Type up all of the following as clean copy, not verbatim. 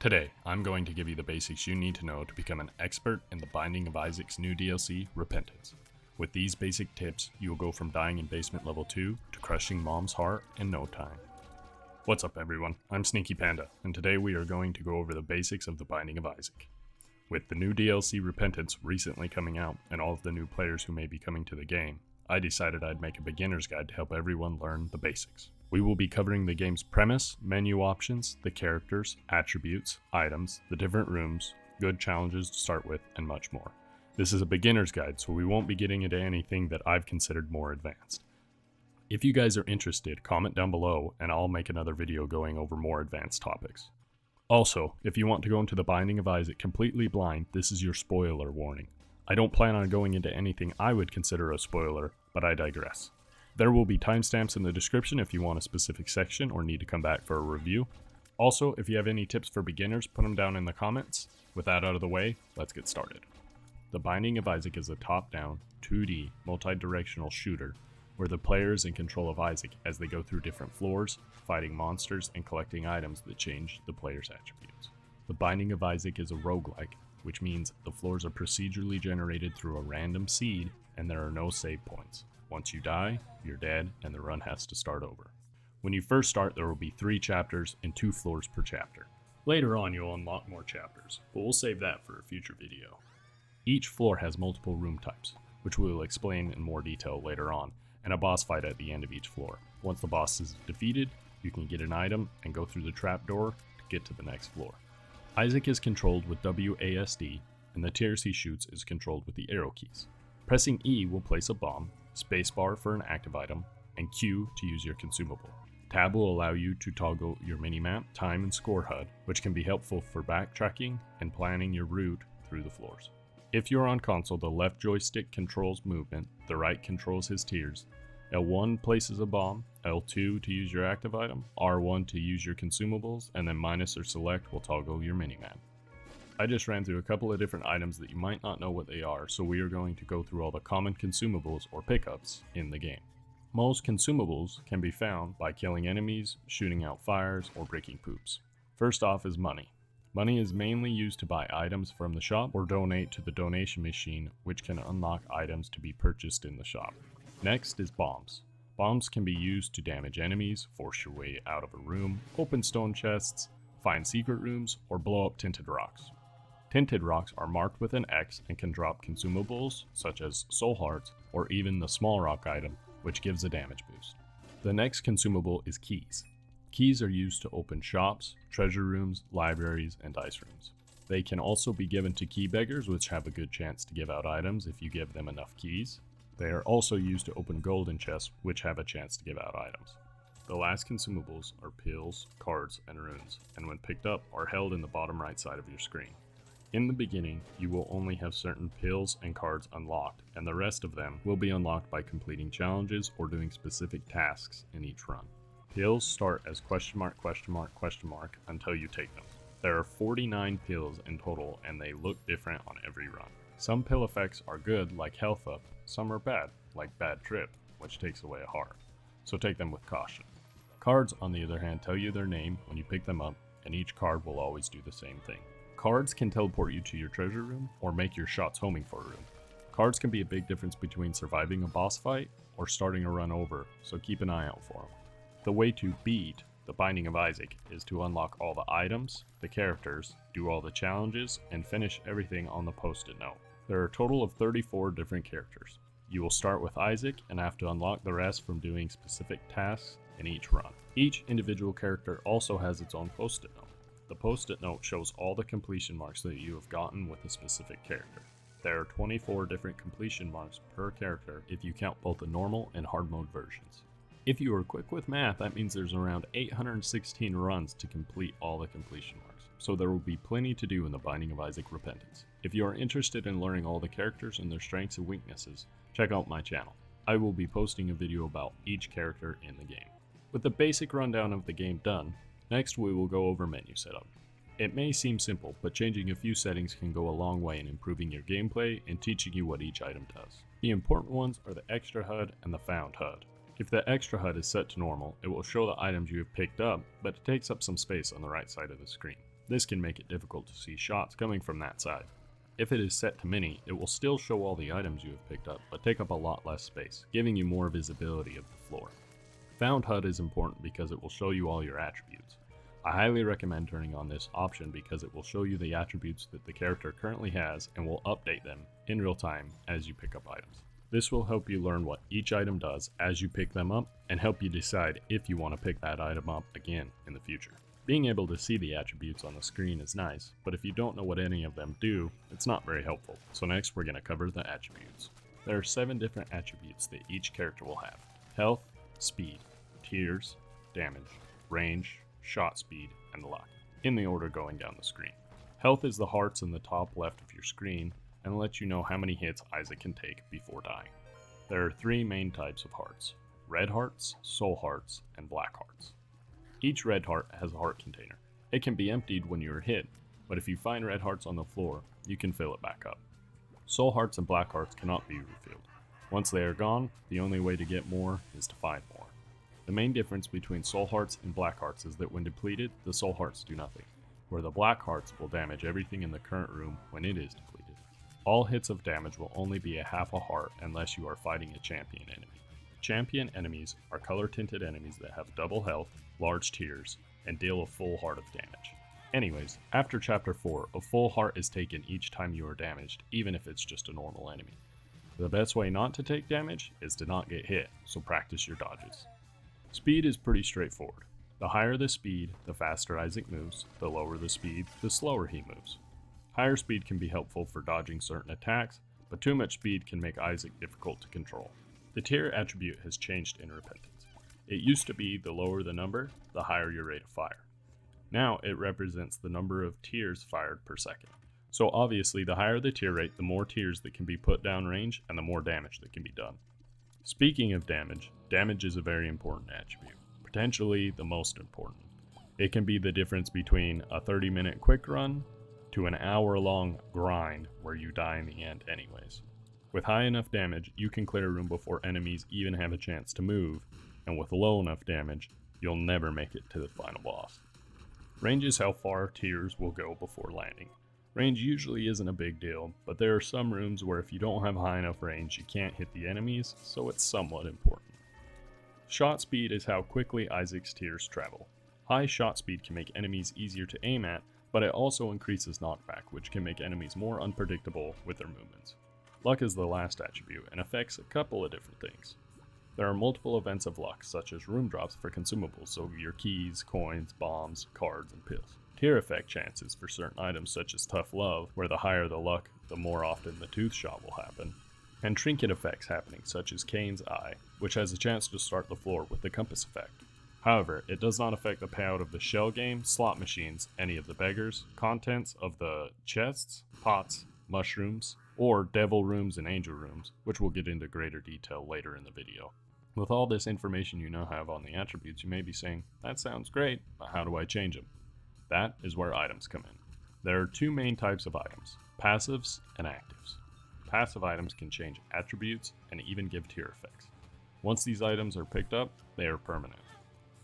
Today, I'm going to give you the basics you need to know to become an expert in the Binding of Isaac's new DLC, Repentance. With these basic tips, you will go from dying in basement level 2 to crushing Mom's heart in no time. What's up everyone, I'm Sneaky Panda, and today we are going to go over the basics of the Binding of Isaac. With the new DLC Repentance recently coming out, and all of the new players who may be coming to the game, I decided I'd make a beginner's guide to help everyone learn the basics. We will be covering the game's premise, menu options, the characters, attributes, items, the different rooms, good challenges to start with, and much more. This is a beginner's guide, so we won't be getting into anything that I've considered more advanced. If you guys are interested, comment down below and I'll make another video going over more advanced topics. Also, if you want to go into the Binding of Isaac completely blind, this is your spoiler warning. I don't plan on going into anything I would consider a spoiler, but I digress. There will be timestamps in the description if you want a specific section or need to come back for a review. Also, if you have any tips for beginners, put them down in the comments. With that out of the way, let's get started. The Binding of Isaac is a top-down, 2D, multi-directional shooter where the player is in control of Isaac as they go through different floors, fighting monsters and collecting items that change the player's attributes. The Binding of Isaac is a roguelike, which means the floors are procedurally generated through a random seed and there are no save points. Once you die, you're dead and the run has to start over. When you first start, there will be 3 chapters and 2 floors per chapter. Later on, you'll unlock more chapters, but we'll save that for a future video. Each floor has multiple room types, which we will explain in more detail later on, and a boss fight at the end of each floor. Once the boss is defeated, you can get an item and go through the trapdoor to get to the next floor. Isaac is controlled with WASD, and the tiers he shoots is controlled with the arrow keys. Pressing E will place a bomb, spacebar for an active item, and Q to use your consumable. Tab will allow you to toggle your minimap, time, and score HUD, which can be helpful for backtracking and planning your route through the floors. If you're on console, the left joystick controls movement, the right controls his tiers. L1 places a bomb, L2 to use your active item, R1 to use your consumables, and then minus or select will toggle your minimap. I just ran through a couple of different items that you might not know what they are, so we are going to go through all the common consumables or pickups in the game. Most consumables can be found by killing enemies, shooting out fires, or breaking poops. First off is money. Money is mainly used to buy items from the shop or donate to the donation machine, which can unlock items to be purchased in the shop. Next is bombs. Bombs can be used to damage enemies, force your way out of a room, open stone chests, find secret rooms, or blow up tinted rocks. Tinted rocks are marked with an X and can drop consumables such as soul hearts or even the small rock item, which gives a damage boost. The next consumable is keys. Keys are used to open shops, treasure rooms, libraries, and dice rooms. They can also be given to key beggars, which have a good chance to give out items if you give them enough keys. They are also used to open golden chests, which have a chance to give out items. The last consumables are pills, cards, and runes, and when picked up are held in the bottom right side of your screen. In the beginning, you will only have certain pills and cards unlocked, and the rest of them will be unlocked by completing challenges or doing specific tasks in each run. Pills start as ? Until you take them. There are 49 pills in total, and they look different on every run. Some pill effects are good, like health up, some are bad, like bad trip, which takes away a heart, so take them with caution. Cards, on the other hand, tell you their name when you pick them up, and each card will always do the same thing. Cards can teleport you to your treasure room or make your shots homing for a room. Cards can be a big difference between surviving a boss fight or starting a run over, so keep an eye out for them. The way to beat the Binding of Isaac is to unlock all the items, the characters, do all the challenges, and finish everything on the post-it note. There are a total of 34 different characters. You will start with Isaac and have to unlock the rest from doing specific tasks in each run. Each individual character also has its own post-it note. The post-it note shows all the completion marks that you have gotten with a specific character. There are 24 different completion marks per character if you count both the normal and hard mode versions. If you are quick with math, that means there's around 816 runs to complete all the completion marks, so there will be plenty to do in the Binding of Isaac Repentance. If you are interested in learning all the characters and their strengths and weaknesses, check out my channel. I will be posting a video about each character in the game. With the basic rundown of the game done, next we will go over menu setup. It may seem simple, but changing a few settings can go a long way in improving your gameplay and teaching you what each item does. The important ones are the extra HUD and the found HUD. If the extra HUD is set to normal, it will show the items you have picked up, but it takes up some space on the right side of the screen. This can make it difficult to see shots coming from that side. If it is set to mini, it will still show all the items you have picked up, but take up a lot less space, giving you more visibility of the floor. Found HUD is important because it will show you all your attributes. I highly recommend turning on this option because it will show you the attributes that the character currently has and will update them in real time as you pick up items. This will help you learn what each item does as you pick them up and help you decide if you want to pick that item up again in the future. Being able to see the attributes on the screen is nice, but if you don't know what any of them do, it's not very helpful. So next we're going to cover the attributes. There are 7 different attributes that each character will have: health, speed, tears, damage, range, shot speed, and luck, in the order going down the screen. Health is the hearts in the top left of your screen and lets you know how many hits Isaac can take before dying. There are 3 main types of hearts: red hearts, soul hearts, and black hearts. Each red heart has a heart container. It can be emptied when you are hit, but if you find red hearts on the floor, you can fill it back up. Soul hearts and black hearts cannot be refilled. Once they are gone, the only way to get more is to find more. The main difference between soul hearts and black hearts is that when depleted, the soul hearts do nothing, where the black hearts will damage everything in the current room when it is depleted. All hits of damage will only be a half a heart unless you are fighting a champion enemy. Champion enemies are color-tinted enemies that have double health, large tears, and deal a full heart of damage. Anyways, after chapter 4, a full heart is taken each time you are damaged, even if it's just a normal enemy. The best way not to take damage is to not get hit, so practice your dodges. Speed is pretty straightforward. The higher the speed, the faster Isaac moves. The lower the speed, the slower he moves. Higher speed can be helpful for dodging certain attacks, but too much speed can make Isaac difficult to control. The tear attribute has changed in Repentance. It used to be the lower the number, the higher your rate of fire. Now it represents the number of tears fired per second. So obviously the higher the tear rate, the more tears that can be put down range and the more damage that can be done. Speaking of damage, damage is a very important attribute, potentially the most important. It can be the difference between a 30-minute quick run to an hour-long grind where you die in the end anyways. With high enough damage, you can clear a room before enemies even have a chance to move, and with low enough damage, you'll never make it to the final boss. Range is how far tears will go before landing. Range usually isn't a big deal, but there are some rooms where if you don't have high enough range, you can't hit the enemies, so it's somewhat important. Shot speed is how quickly Isaac's tears travel. High shot speed can make enemies easier to aim at, but it also increases knockback, which can make enemies more unpredictable with their movements. Luck is the last attribute and affects a couple of different things. There are multiple events of luck, such as room drops for consumables, so your keys, coins, bombs, cards, and pills. Tear effect chances for certain items such as Tough Love, where the higher the luck, the more often the tooth shot will happen. And trinket effects happening, such as Kane's Eye, which has a chance to start the floor with the compass effect. However, it does not affect the payout of the shell game, slot machines, any of the beggars, contents of the chests, pots, mushrooms, or devil rooms and angel rooms, which we'll get into greater detail later in the video. With all this information you now have on the attributes, you may be saying, that sounds great, but how do I change them? That is where items come in. There are 2 main types of items, passives and actives. Passive items can change attributes and even give tear effects. Once these items are picked up, they are permanent.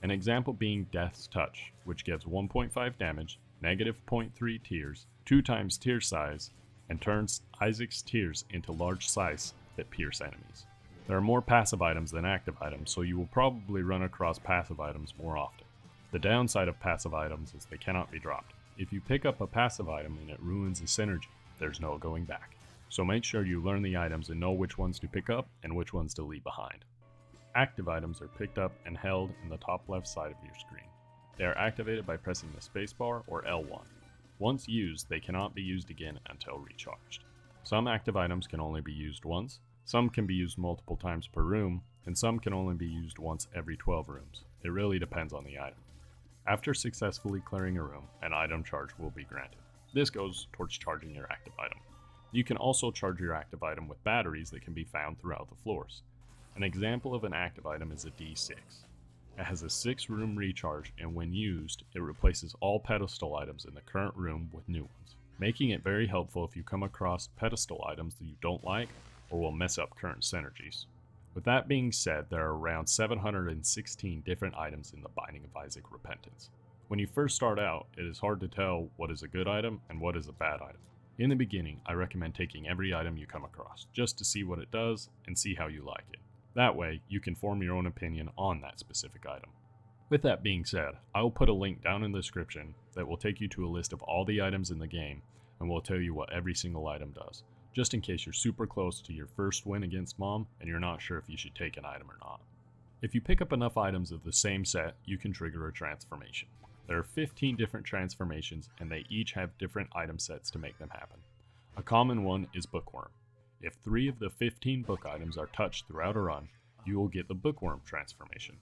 An example being Death's Touch, which gives 1.5 damage, negative 0.3 tears, 2 times tear size, and turns Isaac's tears into large size that pierce enemies. There are more passive items than active items, so you will probably run across passive items more often. The downside of passive items is they cannot be dropped. If you pick up a passive item and it ruins the synergy, there's no going back. So make sure you learn the items and know which ones to pick up and which ones to leave behind. Active items are picked up and held in the top left side of your screen. They are activated by pressing the spacebar or L1. Once used, they cannot be used again until recharged. Some active items can only be used once, some can be used multiple times per room, and some can only be used once every 12 rooms. It really depends on the item. After successfully clearing a room, an item charge will be granted. This goes towards charging your active item. You can also charge your active item with batteries that can be found throughout the floors. An example of an active item is a D6. It has a 6-room recharge, and when used, it replaces all pedestal items in the current room with new ones, making it very helpful if you come across pedestal items that you don't like or will mess up current synergies. With that being said, there are around 716 different items in the Binding of Issac Repentance. When you first start out, it is hard to tell what is a good item and what is a bad item. In the beginning, I recommend taking every item you come across, just to see what it does and see how you like it. That way, you can form your own opinion on that specific item. With that being said, I will put a link down in the description that will take you to a list of all the items in the game and will tell you what every single item does, just in case you're super close to your first win against Mom and you're not sure if you should take an item or not. If you pick up enough items of the same set, you can trigger a transformation. There are 15 different transformations and they each have different item sets to make them happen. A common one is Bookworm. If 3 of the 15 book items are touched throughout a run, you will get the Bookworm transformation.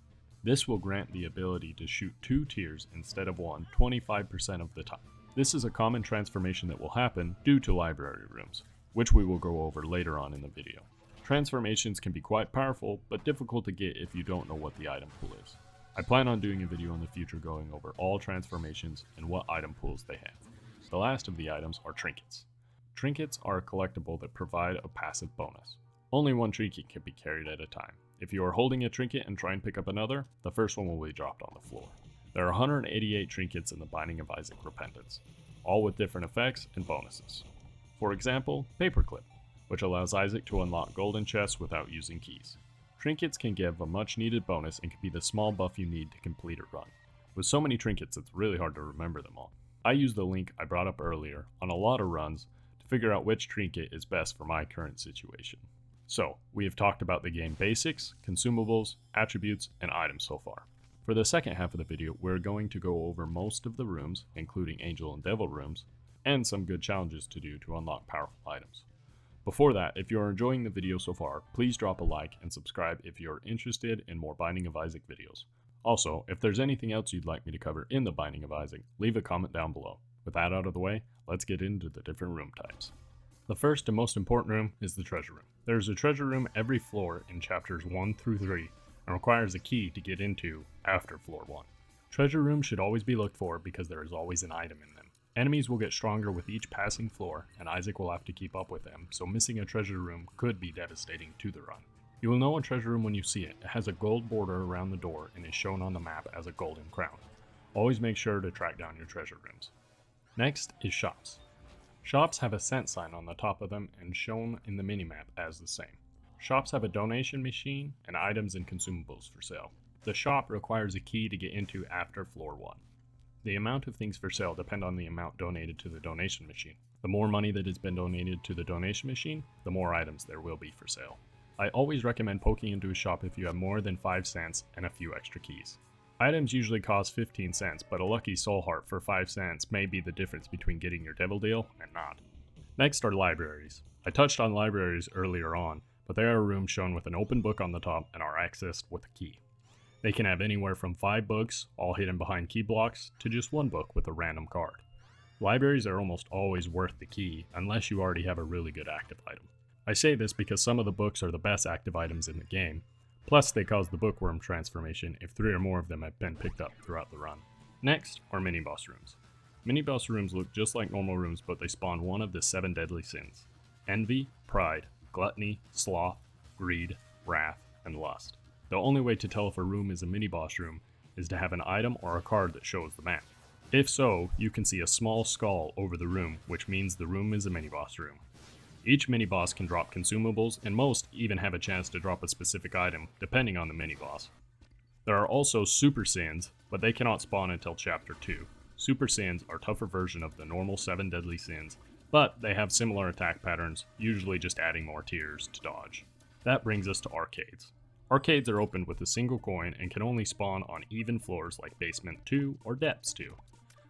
This will grant the ability to shoot 2 tiers instead of 1 25% of the time. This is a common transformation that will happen due to library rooms, which we will go over later on in the video. Transformations can be quite powerful, but difficult to get if you don't know what the item pool is. I plan on doing a video in the future going over all transformations and what item pools they have. The last of the items are trinkets. Trinkets are a collectible that provide a passive bonus. Only one trinket can be carried at a time. If you are holding a trinket and try and pick up another, the first one will be dropped on the floor. There are 188 trinkets in the Binding of Issac Repentance, all with different effects and bonuses. For example, Paperclip, which allows Isaac to unlock golden chests without using keys. Trinkets can give a much needed bonus and can be the small buff you need to complete a run. With so many trinkets, it's really hard to remember them all. I use the link I brought up earlier on a lot of runs to figure out which trinket is best for my current situation. So, we have talked about the game basics, consumables, attributes, and items so far. For the second half of the video, we're going to go over most of the rooms, including Angel and Devil rooms, and some good challenges to do to unlock powerful items. Before that, if you are enjoying the video so far, please drop a like and subscribe if you are interested in more Binding of Isaac videos. Also, if there's anything else you'd like me to cover in the Binding of Isaac, leave a comment down below. With that out of the way, let's get into the different room types. The first and most important room is the treasure room. There is a treasure room every floor in chapters 1 through 3 and requires a key to get into after floor 1. Treasure rooms should always be looked for because there is always an item in them. Enemies will get stronger with each passing floor and Isaac will have to keep up with them, so missing a treasure room could be devastating to the run. You will know a treasure room when you see it. It has a gold border around the door and is shown on the map as a golden crown. Always make sure to track down your treasure rooms. Next is shops. Shops have a cent sign on the top of them and shown in the minimap as the same. Shops have a donation machine and items and consumables for sale. The shop requires a key to get into after floor 1. The amount of things for sale depend on the amount donated to the donation machine. The more money that has been donated to the donation machine, the more items there will be for sale. I always recommend poking into a shop if you have more than 5 cents and a few extra keys. Items usually cost 15 cents, but a lucky soul heart for 5 cents may be the difference between getting your devil deal and not. Next are libraries. I touched on libraries earlier on, but they are rooms shown with an open book on the top and are accessed with a key. They can have anywhere from 5 books, all hidden behind key blocks, to just 1 book with a random card. Libraries are almost always worth the key, unless you already have a really good active item. I say this because some of the books are the best active items in the game, plus they cause the bookworm transformation if 3 or more of them have been picked up throughout the run. Next are mini-boss rooms. Mini-boss rooms look just like normal rooms, but they spawn one of the 7 deadly sins: envy, pride, gluttony, sloth, greed, wrath, and lust. The only way to tell if a room is a mini-boss room is to have an item or a card that shows the map. If so, you can see a small skull over the room, which means the room is a mini-boss room. Each mini-boss can drop consumables, and most even have a chance to drop a specific item, depending on the mini-boss. There are also super sins, but they cannot spawn until chapter 2. Super sins are a tougher version of the normal 7 deadly sins, but they have similar attack patterns, usually just adding more tiers to dodge. That brings us to arcades. Arcades are opened with a single coin and can only spawn on even floors like Basement 2 or Depths 2.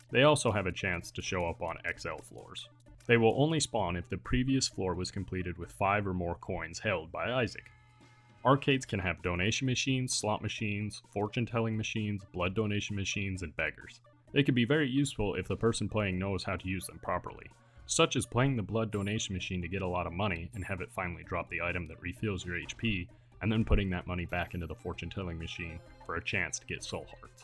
They also have a chance to show up on XL floors. They will only spawn if the previous floor was completed with 5 or more coins held by Isaac. Arcades can have donation machines, slot machines, fortune-telling machines, blood donation machines, and beggars. They can be very useful if the person playing knows how to use them properly, such as playing the blood donation machine to get a lot of money and have it finally drop the item that refills your HP, and then putting that money back into the fortune-telling machine for a chance to get soul hearts.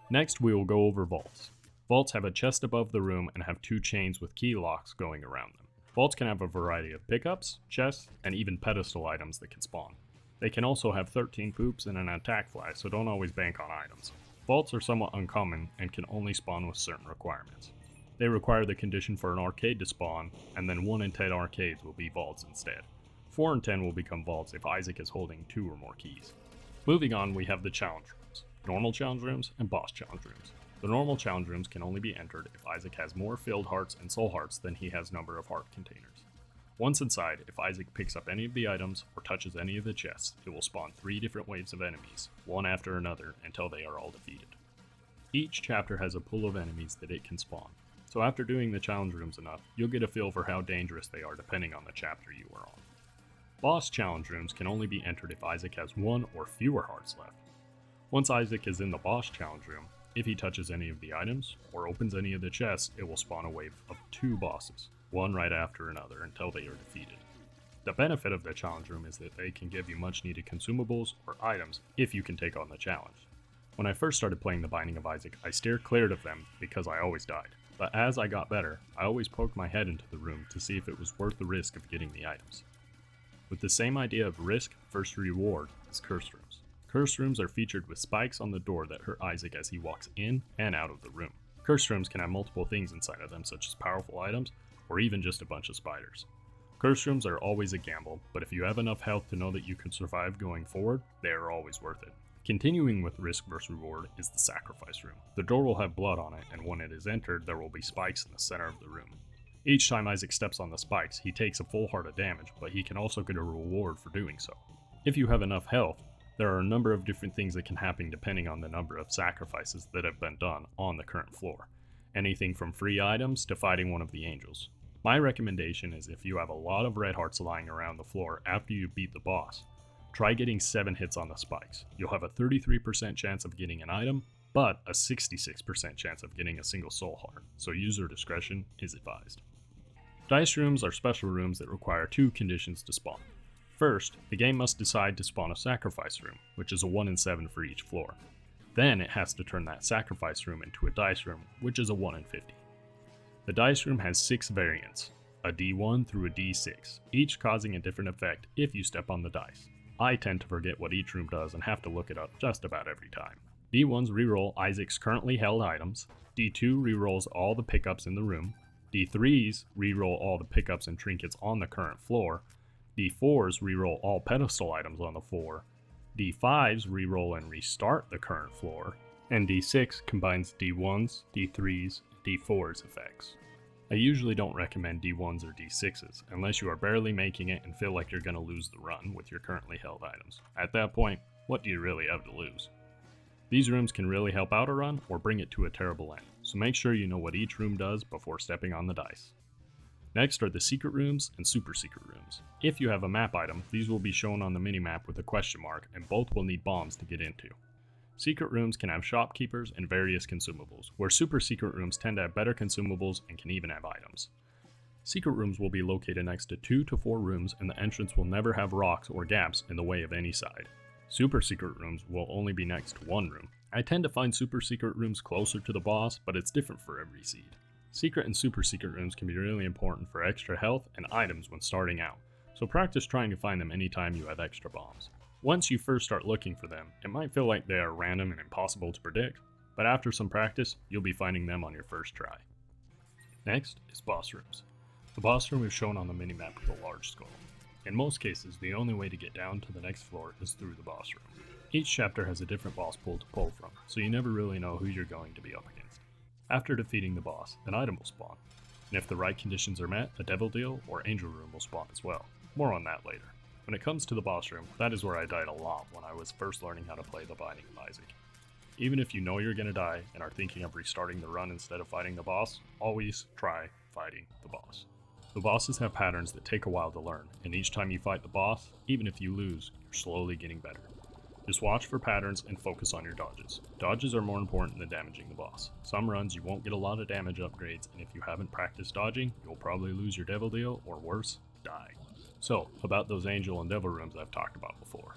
Next, we will go over vaults. Vaults have a chest above the room and have 2 chains with key locks going around them. Vaults can have a variety of pickups, chests, and even pedestal items that can spawn. They can also have 13 poops and an attack fly, so don't always bank on items. Vaults are somewhat uncommon and can only spawn with certain requirements. They require the condition for an arcade to spawn, and then 1 in 10 arcades will be vaults instead. 4 in 10 will become vaults if Isaac is holding 2 or more keys. Moving on, we have the challenge rooms, normal challenge rooms, and boss challenge rooms. The normal challenge rooms can only be entered if Isaac has more filled hearts and soul hearts than he has number of heart containers. Once inside, if Isaac picks up any of the items or touches any of the chests, it will spawn 3 different waves of enemies, one after another, until they are all defeated. Each chapter has a pool of enemies that it can spawn, so after doing the challenge rooms enough, you'll get a feel for how dangerous they are depending on the chapter you are on. Boss challenge rooms can only be entered if Isaac has 1 or fewer hearts left. Once Isaac is in the boss challenge room, if he touches any of the items or opens any of the chests, it will spawn a wave of 2 bosses, one right after another until they are defeated. The benefit of the challenge room is that they can give you much needed consumables or items if you can take on the challenge. When I first started playing the Binding of Isaac, I steered clear of them because I always died, but as I got better, I always poked my head into the room to see if it was worth the risk of getting the items. With the same idea of risk versus reward as curse rooms. Curse rooms are featured with spikes on the door that hurt Isaac as he walks in and out of the room. Curse rooms can have multiple things inside of them, such as powerful items, or even just a bunch of spiders. Curse rooms are always a gamble, but if you have enough health to know that you can survive going forward, they are always worth it. Continuing with risk versus reward is the sacrifice room. The door will have blood on it, and when it is entered, there will be spikes in the center of the room. Each time Isaac steps on the spikes, he takes a full heart of damage, but he can also get a reward for doing so. If you have enough health, there are a number of different things that can happen depending on the number of sacrifices that have been done on the current floor. Anything from free items to fighting one of the angels. My recommendation is if you have a lot of red hearts lying around the floor after you beat the boss, try getting 7 hits on the spikes. You'll have a 33% chance of getting an item, but a 66% chance of getting a single soul heart, so user discretion is advised. Dice rooms are special rooms that require 2 conditions to spawn. First, the game must decide to spawn a sacrifice room, which is a 1 in 7 for each floor. Then it has to turn that sacrifice room into a dice room, which is a 1 in 50. The dice room has 6 variants, a D1 through a D6, each causing a different effect if you step on the dice. I tend to forget what each room does and have to look it up just about every time. D1s reroll Isaac's currently held items, D2 rerolls all the pickups in the room, D3s reroll all the pickups and trinkets on the current floor, D4s reroll all pedestal items on the floor, D5s reroll and restart the current floor, and D6 combines D1s, D3s, and D4s effects. I usually don't recommend D1s or D6s unless you are barely making it and feel like you're going to lose the run with your currently held items. At that point, what do you really have to lose? These rooms can really help out a run or bring it to a terrible end, so make sure you know what each room does before stepping on the dice. Next are the secret rooms and super secret rooms. If you have a map item, these will be shown on the minimap with a question mark, and both will need bombs to get into. Secret rooms can have shopkeepers and various consumables, where super secret rooms tend to have better consumables and can even have items. Secret rooms will be located next to 2 to 4 rooms, and the entrance will never have rocks or gaps in the way of any side. Super secret rooms will only be next to 1 room. I tend to find super secret rooms closer to the boss, but it's different for every seed. Secret and super secret rooms can be really important for extra health and items when starting out, so practice trying to find them anytime you have extra bombs. Once you first start looking for them, it might feel like they are random and impossible to predict, but after some practice, you'll be finding them on your first try. Next is boss rooms. The boss room is shown on the minimap with a large skull. In most cases, the only way to get down to the next floor is through the boss room. Each chapter has a different boss pool to pull from, so you never really know who you're going to be up against. After defeating the boss, an item will spawn, and if the right conditions are met, a devil deal or angel room will spawn as well. More on that later. When it comes to the boss room, that is where I died a lot when I was first learning how to play the Binding of Isaac. Even if you know you're going to die and are thinking of restarting the run instead of fighting the boss, always try fighting the boss. The bosses have patterns that take a while to learn, and each time you fight the boss, even if you lose, you're slowly getting better. Just watch for patterns and focus on your dodges. Dodges are more important than damaging the boss. Some runs you won't get a lot of damage upgrades, and if you haven't practiced dodging, you'll probably lose your devil deal, or worse, die. So, about those angel and devil rooms I've talked about before.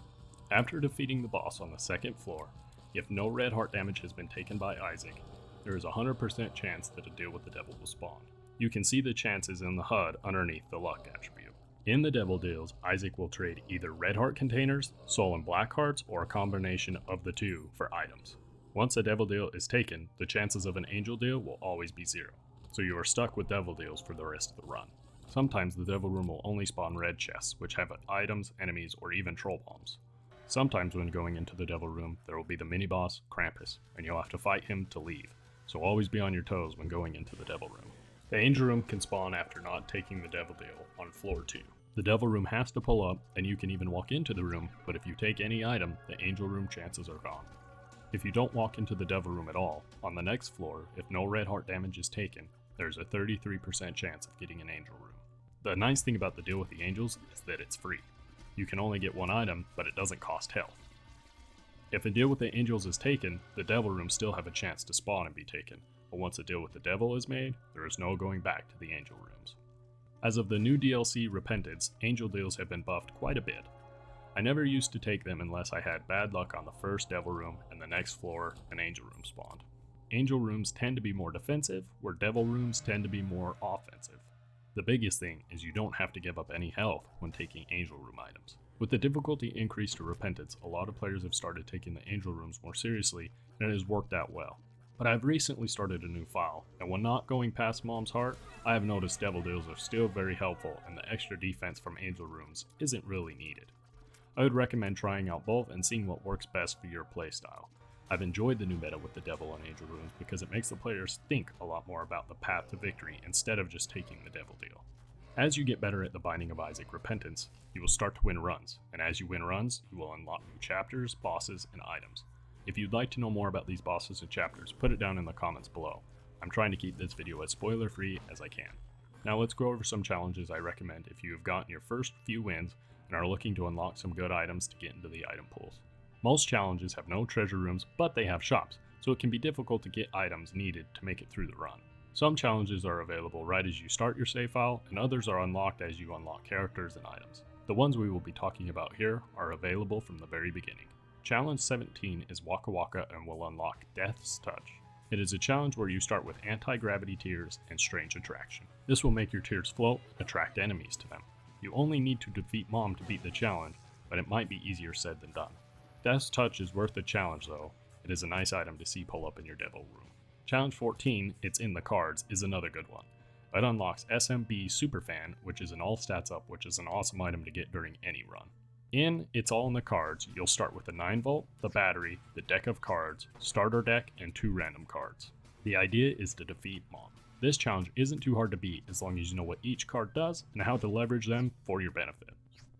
After defeating the boss on the second floor, if no red heart damage has been taken by Isaac, there is a 100% chance that a deal with the devil will spawn. You can see the chances in the HUD underneath the luck attribute. In the devil deals, Isaac will trade either red heart containers, soul and black hearts, or a combination of the two for items. Once a devil deal is taken, the chances of an angel deal will always be 0, so you are stuck with devil deals for the rest of the run. Sometimes the devil room will only spawn red chests, which have items, enemies, or even troll bombs. Sometimes when going into the devil room, there will be the mini-boss, Krampus, and you'll have to fight him to leave, so always be on your toes when going into the devil room. The angel room can spawn after not taking the devil deal on floor 2. The devil room has to pull up, and you can even walk into the room, but if you take any item, the angel room chances are gone. If you don't walk into the devil room at all, on the next floor, if no red heart damage is taken, there's a 33% chance of getting an angel room. The nice thing about the deal with the angels is that it's free. You can only get one item, but it doesn't cost health. If a deal with the angels is taken, the devil rooms still have a chance to spawn and be taken, but once a deal with the devil is made, there is no going back to the angel rooms. As of the new DLC Repentance, angel deals have been buffed quite a bit. I never used to take them unless I had bad luck on the first devil room and the next floor an angel room spawned. Angel rooms tend to be more defensive, where devil rooms tend to be more offensive. The biggest thing is you don't have to give up any health when taking angel room items. With the difficulty increase to Repentance, a lot of players have started taking the angel rooms more seriously, and it has worked out well. But I've recently started a new file, and when not going past Mom's Heart, I have noticed devil deals are still very helpful and the extra defense from angel rooms isn't really needed. I would recommend trying out both and seeing what works best for your playstyle. I've enjoyed the new meta with the devil and angel rooms because it makes the players think a lot more about the path to victory instead of just taking the devil deal. As you get better at the Binding of Issac Repentance, you will start to win runs, and as you win runs, you will unlock new chapters, bosses, and items. If you'd like to know more about these bosses and chapters, put it down in the comments below. I'm trying to keep this video as spoiler free as I can. Now let's go over some challenges I recommend if you have gotten your first few wins and are looking to unlock some good items to get into the item pools. Most challenges have no treasure rooms, but they have shops, so it can be difficult to get items needed to make it through the run. Some challenges are available right as you start your save file, and others are unlocked as you unlock characters and items. The ones we will be talking about here are available from the very beginning. Challenge 17 is Waka Waka and will unlock Death's Touch. It is a challenge where you start with anti-gravity tears and strange attraction. This will make your tears float, attract enemies to them. You only need to defeat Mom to beat the challenge, but it might be easier said than done. Death's Touch is worth the challenge though. It is a nice item to see pull up in your devil room. Challenge 14, It's in the Cards, is another good one. It unlocks SMB Superfan, which is an all stats up, which is an awesome item to get during any run. In It's All in the Cards, you'll start with the 9-volt, the battery, the deck of cards, starter deck, and 2 random cards. The idea is to defeat Mom. This challenge isn't too hard to beat as long as you know what each card does and how to leverage them for your benefit.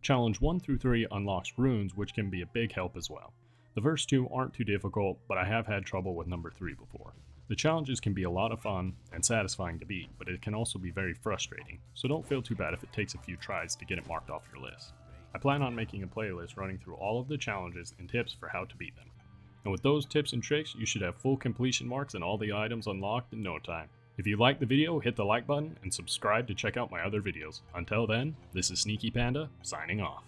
Challenge 1 through 3 unlocks runes, which can be a big help as well. The first 2 aren't too difficult, but I have had trouble with number 3 before. The challenges can be a lot of fun and satisfying to beat, but it can also be very frustrating, so don't feel too bad if it takes a few tries to get it marked off your list. I plan on making a playlist running through all of the challenges and tips for how to beat them. And with those tips and tricks, you should have full completion marks and all the items unlocked in no time. If you liked the video, hit the like button and subscribe to check out my other videos. Until then, this is Sneaky Panda, signing off.